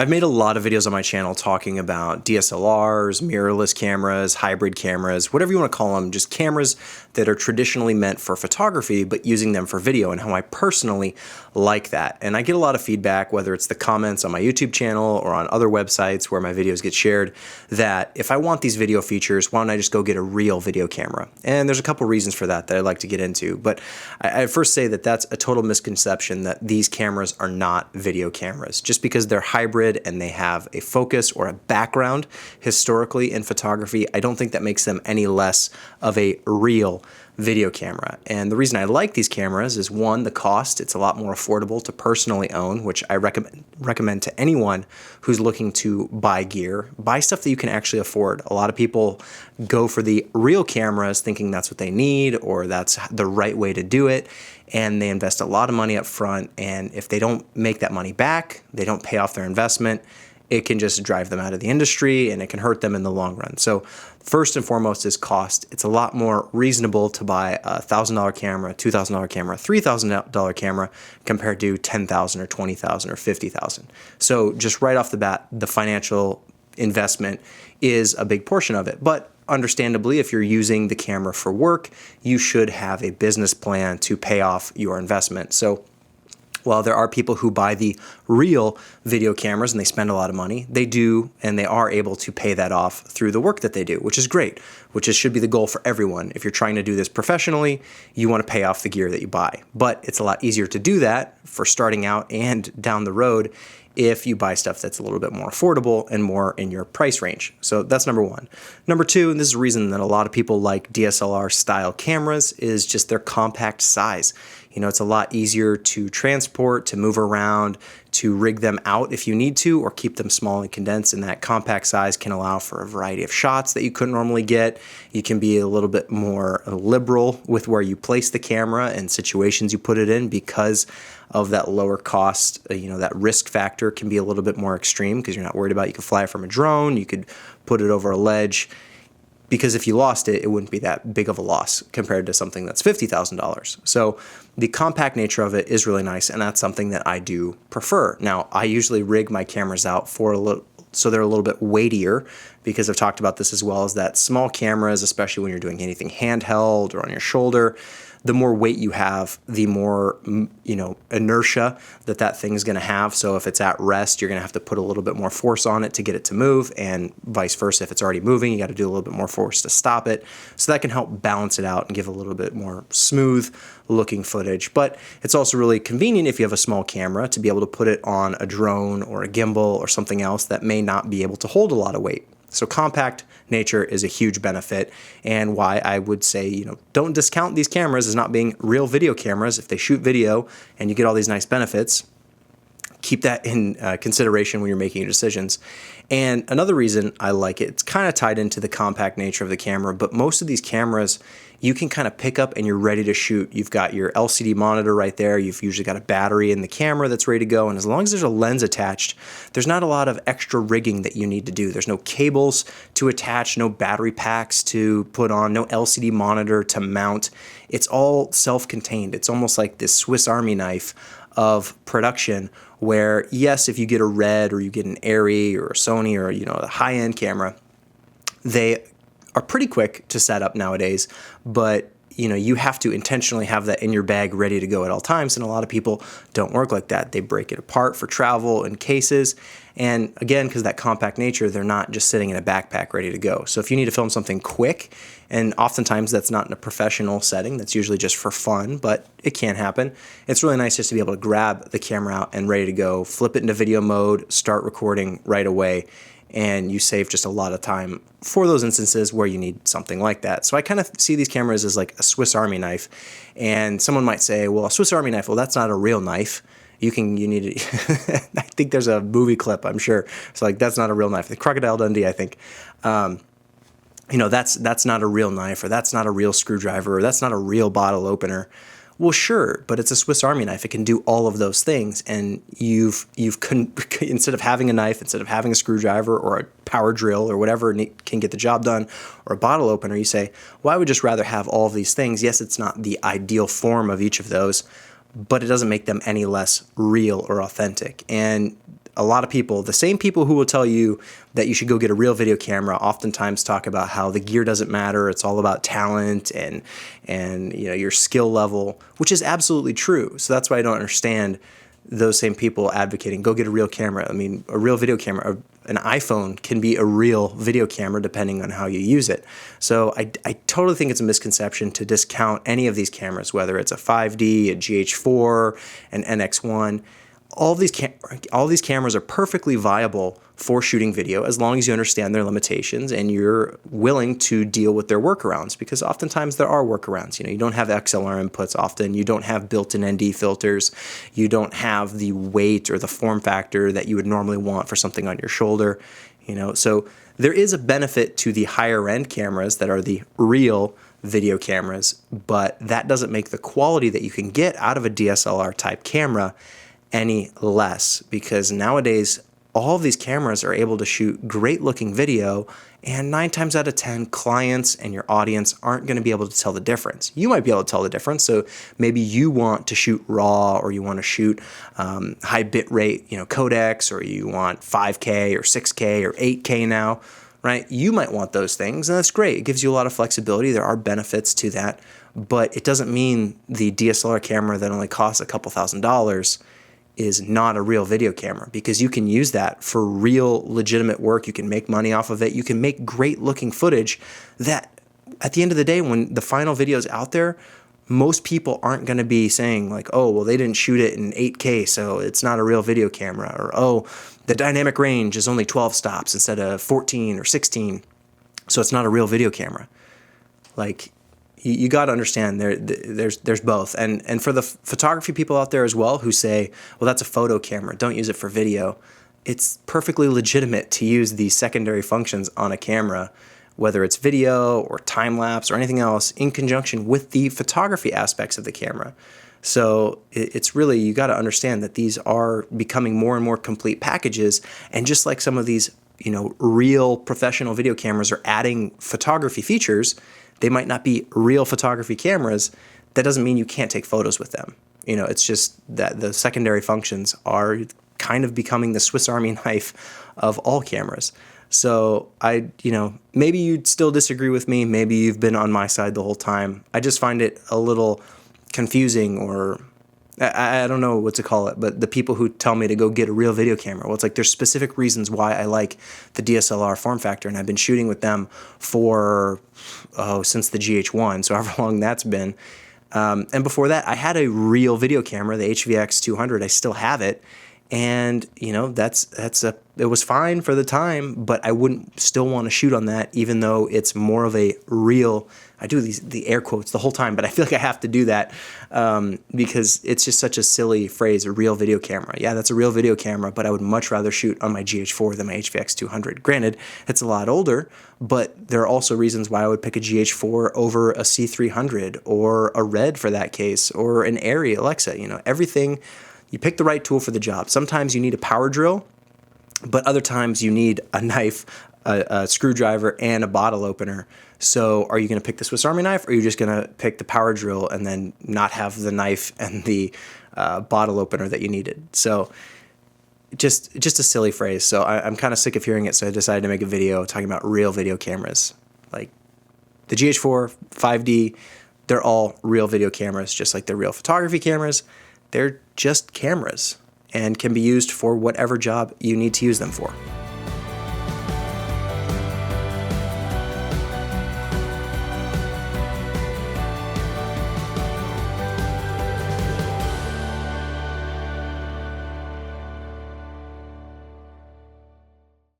I've made a lot of videos on my channel talking about DSLRs, mirrorless cameras, hybrid cameras, whatever you want to call them, just cameras that are traditionally meant for photography, but using them for video, and how I personally like that. And I get a lot of feedback, whether it's the comments on my YouTube channel or on other websites where my videos get shared, that if I want these video features, why don't I just go get a real video camera? And there's a couple reasons for that I'd like to get into. But I first say that that's a total misconception, that these cameras are not video cameras. Just because they're hybrid and they have a focus or a background historically in photography, I don't think that makes them any less of a real video camera. And the reason I like these cameras is, one, the cost. It's a lot more affordable to personally own, which I recommend to anyone who's looking to buy gear. Buy stuff that you can actually afford. A lot of people go for the real cameras thinking that's what they need or that's the right way to do it, and they invest a lot of money up front, and if they don't make that money back, they don't pay off their investment, it can just drive them out of the industry and it can hurt them in the long run. So first and foremost is cost. It's a lot more reasonable to buy a $1,000 camera, $2,000 camera, $3,000 camera compared to $10,000 or $20,000 or $50,000. So just right off the bat, the financial investment is a big portion of it. But understandably, if you're using the camera for work, you should have a business plan to pay off your investment. So while there are people who buy the real video cameras and they spend a lot of money, they do and they are able to pay that off through the work that they do, which is great, should be the goal for everyone. If you're trying to do this professionally, you want to pay off the gear that you buy. But it's a lot easier to do that for starting out and down the road if you buy stuff that's a little bit more affordable and more in your price range. So that's number one. Number two, and this is the reason that a lot of people like DSLR-style cameras, is just their compact size. It's a lot easier to transport, to move around, to rig them out if you need to, or keep them small and condensed, and that compact size can allow for a variety of shots that you couldn't normally get. You can be a little bit more liberal with where you place the camera and situations you put it in because of that lower cost. That risk factor can be a little bit more extreme because you're not worried about, you could fly it from a drone, you could put it over a ledge, because if you lost it, it wouldn't be that big of a loss compared to something that's $50,000. So the compact nature of it is really nice, and that's something that I do prefer. Now, I usually rig my cameras out so they're a little bit weightier, because I've talked about this as well, as that small cameras, especially when you're doing anything handheld or on your shoulder, the more weight you have, the more inertia that thing's going to have. So if it's at rest, you're going to have to put a little bit more force on it to get it to move, and vice versa. If it's already moving, you got to do a little bit more force to stop it. So that can help balance it out and give a little bit more smooth looking footage. But it's also really convenient if you have a small camera to be able to put it on a drone or a gimbal or something else that may not be able to hold a lot of weight. So compact nature is a huge benefit, and why I would say, don't discount these cameras as not being real video cameras. If they shoot video and you get all these nice benefits, keep that in consideration when you're making your decisions. And another reason I like it, it's kind of tied into the compact nature of the camera, but most of these cameras you can kind of pick up and you're ready to shoot. You've got your LCD monitor right there. You've usually got a battery in the camera that's ready to go. And as long as there's a lens attached, there's not a lot of extra rigging that you need to do. There's no cables to attach, no battery packs to put on, no LCD monitor to mount. It's all self-contained. It's almost like this Swiss Army knife of production, where yes, if you get a Red or you get an Arri or a Sony or a high-end camera, they are pretty quick to set up nowadays, but you have to intentionally have that in your bag ready to go at all times, and a lot of people don't work like that. They break it apart for travel and cases, and again, because of that compact nature, they're not just sitting in a backpack ready to go. So if you need to film something quick, and oftentimes that's not in a professional setting, that's usually just for fun, but it can happen, it's really nice just to be able to grab the camera out and ready to go, flip it into video mode, start recording right away, and you save just a lot of time for those instances where you need something like that. So I kind of see these cameras as like a Swiss Army knife, and someone might say, well, a Swiss Army knife, well, that's not a real knife. You need it. I think there's a movie clip, I'm sure. So like, that's not a real knife. The Crocodile Dundee, I think. That's not a real knife, or that's not a real screwdriver, or that's not a real bottle opener. Well, sure, but it's a Swiss Army knife. It can do all of those things, and instead of having a knife, instead of having a screwdriver or a power drill or whatever can get the job done, or a bottle opener, you say, well, I would just rather have all of these things. Yes, it's not the ideal form of each of those, but it doesn't make them any less real or authentic. And a lot of people, the same people who will tell you that you should go get a real video camera, oftentimes talk about how the gear doesn't matter. It's all about talent and your skill level, which is absolutely true. So that's why I don't understand those same people advocating go get a real camera. I mean, a real video camera, an iPhone can be a real video camera depending on how you use it. So I totally think it's a misconception to discount any of these cameras, whether it's a 5D, a GH4, an NX1. All these cameras are perfectly viable for shooting video as long as you understand their limitations and you're willing to deal with their workarounds, because oftentimes there are workarounds. You don't have XLR inputs often, you don't have built-in ND filters, you don't have the weight or the form factor that you would normally want for something on your shoulder. So there is a benefit to the higher end cameras that are the real video cameras, but that doesn't make the quality that you can get out of a DSLR type camera any less, because nowadays all of these cameras are able to shoot great looking video, and 9 times out of 10 clients and your audience aren't going to be able to tell the difference. You might be able to tell the difference, so maybe you want to shoot RAW, or you want to shoot high bit rate codecs, or you want 5K or 6K or 8K now, right? You might want those things, and that's great. It gives you a lot of flexibility. There are benefits to that, but it doesn't mean the DSLR camera that only costs a couple $1,000s is not a real video camera, because you can use that for real legitimate work. You can make money off of it. You can make great looking footage that at the end of the day, when the final video is out there, most people aren't going to be saying like, oh, well, they didn't shoot it in 8K, so it's not a real video camera, or oh, the dynamic range is only 12 stops instead of 14 or 16, so it's not a real video camera. Like, you got to understand there's both. And for the photography people out there as well who say, well, that's a photo camera, don't use it for video. It's perfectly legitimate to use the secondary functions on a camera, whether it's video or time lapse or anything else, in conjunction with the photography aspects of the camera. So it's really, you got to understand that these are becoming more and more complete packages. And just like some of these, real professional video cameras are adding photography features, they might not be real photography cameras. That doesn't mean you can't take photos with them. It's just that the secondary functions are kind of becoming the Swiss Army knife of all cameras. So maybe you'd still disagree with me. Maybe you've been on my side the whole time. I just find it a little confusing, or I don't know what to call it, but the people who tell me to go get a real video camera, well, it's like there's specific reasons why I like the DSLR form factor, and I've been shooting with them for, since the GH1, so however long that's been. And before that, I had a real video camera, the HVX 200. I still have it, and it was fine for the time, but I wouldn't still want to shoot on that, even though it's more of a real. I do the air quotes the whole time, but I feel like I have to do that because it's just such a silly phrase, a real video camera. Yeah, that's a real video camera, but I would much rather shoot on my GH4 than my HVX 200. Granted, it's a lot older, but there are also reasons why I would pick a GH4 over a C300 or a Red for that case, or an Arri Alexa. Everything, you pick the right tool for the job. Sometimes you need a power drill, but other times you need a knife, a screwdriver, and a bottle opener. So are you going to pick the Swiss Army knife, or are you just going to pick the power drill and then not have the knife and the bottle opener that you needed? So just a silly phrase. So I'm kind of sick of hearing it, so I decided to make a video talking about real video cameras. Like the GH4, 5D, they're all real video cameras, just like they're real photography cameras. They're just cameras and can be used for whatever job you need to use them for.